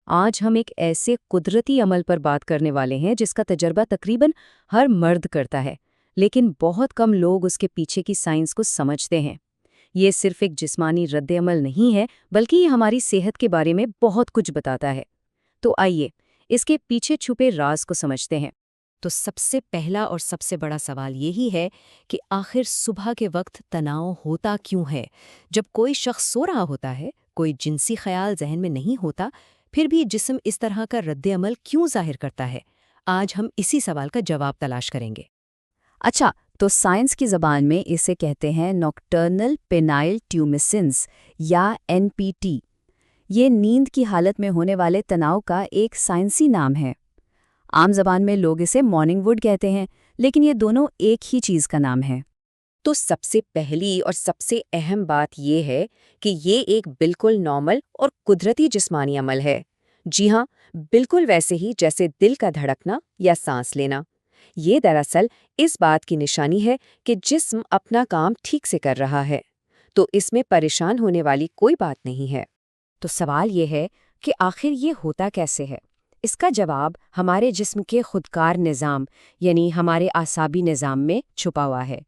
آج ہم ایک ایسے قدرتی عمل پر بات کرنے والے ہیں جس کا تجربہ تقریباً ہر مرد کرتا ہے، لیکن بہت کم لوگ اس کے پیچھے کی سائنس کو سمجھتے ہیں۔ یہ صرف ایک جسمانی رد عمل نہیں ہے، بلکہ یہ ہماری صحت کے بارے میں بہت کچھ بتاتا ہے۔ تو آئیے، اس کے پیچھے چھپے راز کو سمجھتے ہیں۔ تو سب سے پہلا اور سب سے بڑا سوال یہی ہے کہ آخر صبح کے وقت تناؤ ہوتا کیوں ہے؟ جب کوئی شخص سو رہا ہوتا ہے، کوئی جنسی خیال ذہن میں نہیں ہوتا، پھر بھی جسم اس طرح کا رد عمل کیوں ظاہر کرتا ہے؟ آج ہم اسی سوال کا جواب تلاش کریں گے۔ اچھا، تو سائنس کی زبان میں اسے کہتے ہیں نوکٹرنل پینائل ٹیومسنس یا NPT۔ یہ نیند کی حالت میں ہونے والے تناؤ کا ایک سائنسی نام ہے۔ عام زبان میں لوگ اسے مارننگ ووڈ کہتے ہیں، لیکن یہ دونوں ایک ہی چیز کا نام ہے۔ تو سب سے پہلی اور سب سے اہم بات یہ ہے کہ یہ ایک بالکل نارمل اور قدرتی جسمانی عمل ہے۔ جی ہاں، بالکل ویسے ہی جیسے دل کا دھڑکنا یا سانس لینا۔ یہ دراصل اس بات کی نشانی ہے کہ جسم اپنا کام ٹھیک سے کر رہا ہے، تو اس میں پریشان ہونے والی کوئی بات نہیں ہے۔ تو سوال یہ ہے کہ آخر یہ ہوتا کیسے ہے؟ اس کا جواب ہمارے جسم کے خودکار نظام یعنی ہمارے اعصابی نظام میں چھپا ہوا ہے۔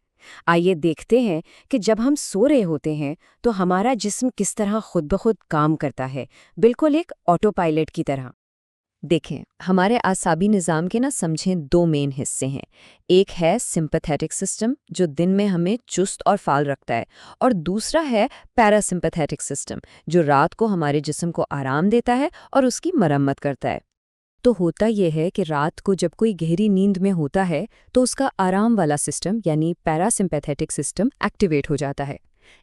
آئیے دیکھتے ہیں کہ جب ہم سو رہے ہوتے ہیں تو ہمارا جسم کس طرح خود بخود کام کرتا ہے، بالکل ایک آٹو پائلٹ کی طرح۔ دیکھیں، ہمارے اعصابی نظام کے سمجھیں دو مین حصے ہیں۔ ایک ہے سمپیتھیٹک سسٹم جو دن میں ہمیں چست اور فعال رکھتا ہے، اور دوسرا ہے پیرا سمپیتھیٹک سسٹم جو رات کو ہمارے جسم کو آرام دیتا ہے اور اس کی مرمت کرتا ہے۔ تو ہوتا یہ ہے کہ رات کو جب کوئی گہری نیند میں ہوتا ہے تو اس کا آرام والا سسٹم یعنی پیرا سمپیتھیٹک سسٹم ایکٹیویٹ ہو جاتا ہے۔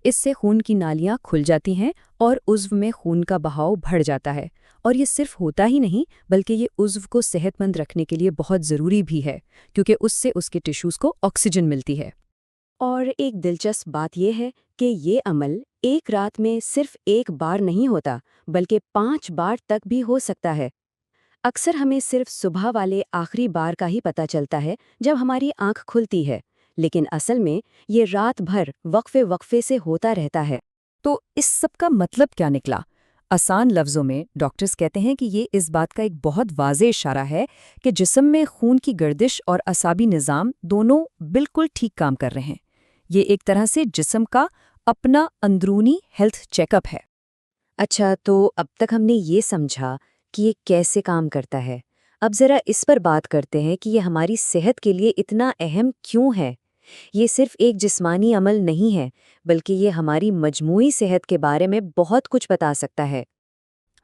اس سے خون کی نالیاں کھل جاتی ہیں اور عضو میں خون کا بہاؤ بڑھ جاتا ہے، اور یہ صرف ہوتا ہی نہیں بلکہ یہ عضو کو صحت مند رکھنے کے لیے بہت ضروری بھی ہے، کیونکہ اس سے اس کے ٹیشوز کو آکسیجن ملتی ہے۔ اور ایک دلچسپ بات یہ ہے کہ یہ عمل ایک رات میں صرف ایک بار نہیں ہوتا، بلکہ 5 بار تک بھی ہو سکتا ہے۔ اکثر ہمیں صرف صبح والے آخری بار کا ہی پتہ چلتا ہے جب ہماری آنکھ کھلتی ہے، لیکن اصل میں یہ رات بھر وقفے وقفے سے ہوتا رہتا ہے۔ تو اس سب کا مطلب کیا نکلا؟ آسان لفظوں میں ڈاکٹرز کہتے ہیں کہ یہ اس بات کا ایک بہت واضح اشارہ ہے کہ جسم میں خون کی گردش اور اعصابی نظام دونوں بالکل ٹھیک کام کر رہے ہیں۔ یہ ایک طرح سے جسم کا اپنا اندرونی ہیلتھ چیک اپ ہے۔ اچھا، تو اب تک ہم نے یہ سمجھا کہ یہ کیسے کام کرتا ہے۔ اب ذرا اس پر بات کرتے ہیں کہ یہ ہماری صحت کے لیے اتنا اہم کیوں ہے۔ یہ صرف ایک جسمانی عمل نہیں ہے، بلکہ یہ ہماری مجموعی صحت کے بارے میں بہت کچھ بتا سکتا ہے۔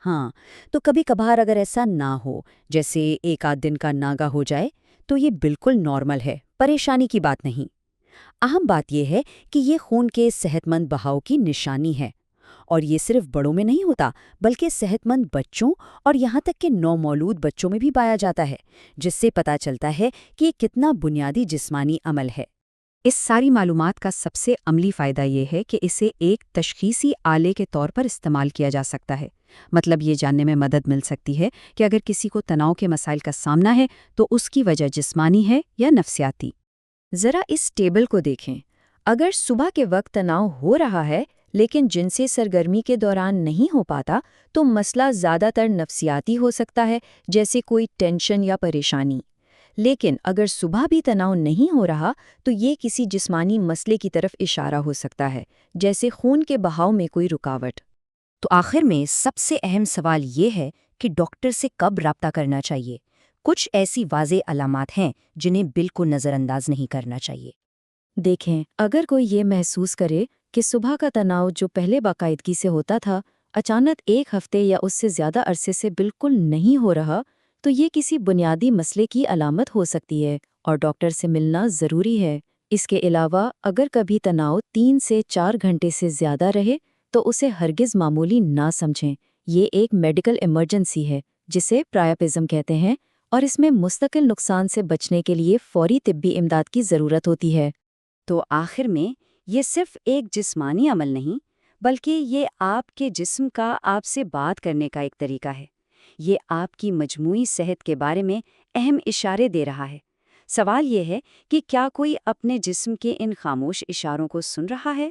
ہاں، تو کبھی کبھار اگر ایسا نہ ہو، جیسے ایک آدھ دن کا ناگا ہو جائے، تو یہ بالکل نارمل ہے، پریشانی کی بات نہیں۔ اہم بات یہ ہے کہ یہ خون کے صحت مند بہاؤ کی نشانی ہے، اور یہ صرف بڑوں میں نہیں ہوتا بلکہ صحت مند بچوں اور یہاں تک کہ نومولود بچوں میں بھی پایا جاتا ہے، جس سے پتہ چلتا ہے کہ یہ کتنا بنیادی جسمانی عمل ہے۔ اس ساری معلومات کا سب سے عملی فائدہ یہ ہے کہ اسے ایک تشخیصی آلے کے طور پر استعمال کیا جا سکتا ہے۔ مطلب یہ جاننے میں مدد مل سکتی ہے کہ اگر کسی کو تناؤ کے مسائل کا سامنا ہے تو اس کی وجہ جسمانی ہے یا نفسیاتی۔ ذرا اس ٹیبل کو دیکھیں۔ اگر صبح کے وقت تناؤ ہو رہا ہے لیکن جنسی سرگرمی کے دوران نہیں ہو پاتا تو مسئلہ زیادہ تر نفسیاتی ہو سکتا ہے، جیسے کوئی ٹینشن یا پریشانی۔ لیکن اگر صبح بھی تناؤ نہیں ہو رہا تو یہ کسی جسمانی مسئلے کی طرف اشارہ ہو سکتا ہے، جیسے خون کے بہاؤ میں کوئی رکاوٹ۔ تو آخر میں سب سے اہم سوال یہ ہے کہ ڈاکٹر سے کب رابطہ کرنا چاہیے؟ کچھ ایسی واضح علامات ہیں جنہیں بالکل نظر انداز نہیں کرنا چاہیے۔ دیکھیں، اگر کوئی یہ محسوس کرے کہ صبح کا تناؤ جو پہلے باقاعدگی سے ہوتا تھا اچانک ایک ہفتے یا اس سے زیادہ عرصے سے بالکل نہیں ہو رہا، تو یہ کسی بنیادی مسئلے کی علامت ہو سکتی ہے اور ڈاکٹر سے ملنا ضروری ہے۔ اس کے علاوہ اگر کبھی تناؤ 3 سے 4 گھنٹے سے زیادہ رہے تو اسے ہرگز معمولی نہ سمجھیں۔ یہ ایک میڈیکل ایمرجنسی ہے جسے پرایاپزم کہتے ہیں، اور اس میں مستقل نقصان سے بچنے کے لیے فوری طبی امداد کی ضرورت ہوتی ہے۔ تو آخر میں یہ صرف ایک جسمانی عمل نہیں، بلکہ یہ آپ کے جسم کا آپ سے بات کرنے کا ایک طریقہ ہے۔ یہ آپ کی مجموعی صحت کے بارے میں اہم اشارے دے رہا ہے۔ سوال یہ ہے کہ کیا کوئی اپنے جسم کے ان خاموش اشاروں کو سن رہا ہے؟